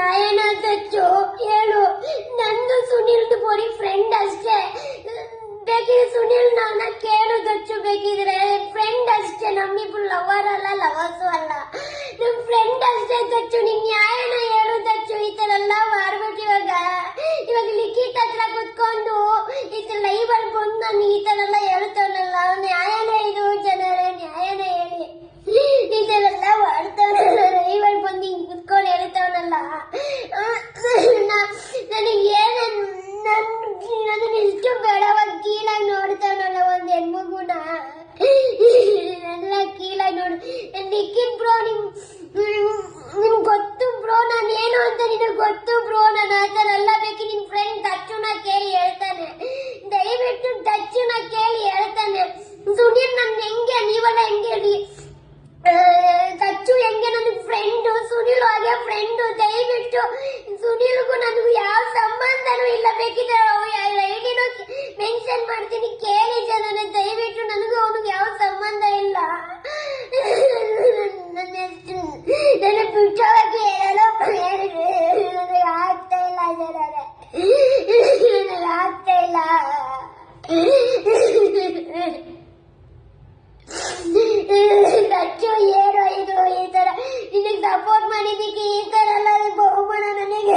ನ್ಯಾಯನ ದಚ್ಚು ಹೇಳು. ನಂದು ಸುನಿಲ್ದು ಬರೀ ಫ್ರೆಂಡ್ ಅಷ್ಟೇ. ಬೇಕಿದ್ರೆ ಸುನಿಲ್ ನನ್ನ ಕೇಳು ದಚ್ಚು, ಬೇಕಿದ್ರೆ ಫ್ರೆಂಡ್ ಅಷ್ಟೇ, ನಮ್ಮಿಬ್ರು ಲವರ್ ಅಲ್ಲ, ಲವರ್ಸು ಅಲ್ಲ, ನಮ್ ಫ್ರೆಂಡ್ ಅಷ್ಟೇ ದಚ್ಚು. ನಿನ್ ನ್ಯಾಯನ ಹೇಳು ದಚ್ಚು. ಈ ತರ ಎಲ್ಲ ಮಾಡ್ಬಿಟ್ಟು ಇವಾಗ ಲಿಖಿತ್ ಹತ್ರ ಕುತ್ಕೊಂಡು ಈ ತರ ಲೈವ್ ಅಲ್ಲಿ ಬಂದು ನಾನು ಈ ತರ ಎಲ್ಲ ಹೇಳ್ತಾನಲ್ಲ, ನ್ಯಾಯನ ಇದು ಜನರೇ, ನ್ಯಾಯನ ಹೇಳಿ. ಈ ತರ ಎಲ್ಲ ಮಾಡ್ತಾನಲ್ಲ, ಲೈವ್ ಅಲ್ಲಿ ಬಂದು ಹಿಂಗ್ ಕುತ್ಕೊಂಡು ಹೇಳ್ತಾವನಲ್ಲ, ನನಗೆ ನನ್ನ ಇಷ್ಟು ಬೇಡವಾಗಿ ಕೀಳಾಗಿ ನೋಡ್ತಾವನಲ್ಲ ಒಂದ್ ಹೆಣ್ಮಗುನ, ಎಲ್ಲ ಕೀಳಾಗಿ ನೋಡು. ಲಿಖಿತ್ ಬ್ರೋ, ನಿಮ್ ಗೊತ್ತು ಬ್ರೋ ನಾನೇನು ಅಂತ ನಿನಗೆ ಗೊತ್ತು ಬ್ರೋ. ನಾನು ಆ ಥರ ಎಲ್ಲ ಬೇಕು. ನಿನ್ ಫ್ರೆಂಡ್ ದಚ್ಚುನ ಕೇಳಿ ಹೇಳ್ತಾನೆ, ದಯವಿಟ್ಟು ದಚ್ಚುನ ಕೇಳಿ ಹೇಳ್ತಾನೆ. ಸುನೀಲ್ ನನ್ ಹೆಂಗೆ, ನೀವೆಲ್ಲ ಹೆಂಗೆ ಹೇಳಿ, ದಚ್ಚು ಹೆಂಗೆ ನನ್ನ ಫ್ರೆಂಡು, ಸುನೀಲ್ ಹಾಗೆ ಫ್ರೆಂಡು. ದಯವಿಟ್ಟು ಸುನೀಲ್ಗೂ ನನಗೂ ಯಾವ ಸಂಬಂಧನೂ ಇಲ್ಲ. ಬೇಕಿದ್ರೆ ಐಡಿನೂ ಮೆನ್ಷನ್ ಮಾಡ್ತೀನಿ, ಕೇಳಿ ಜನನೇ. ದಯವಿಟ್ಟು ನನಗೂ ಅವನಿಗೆ ಯಾವ ಸಂಬಂಧ ಇಲ್ಲ. ನನ್ನ ಬಿಟ್ಟೋಗಿ ಹೇಳಲು ನನಗೆ ಆಗ್ತಾ ಇಲ್ಲ ಜನರೇ, ನನಗೆ ಆಗ್ತಾ ಇಲ್ಲ. ದಚ್ಚು ಏನೋ ಇದು, ಈ ತರ ನಿನಗೆ ಸಪೋರ್ಟ್ ಮಾಡಿದ್ದಕ್ಕೆ ಈ ತರ ಎಲ್ಲ ಬಹುಮಾನ ನನಗೆ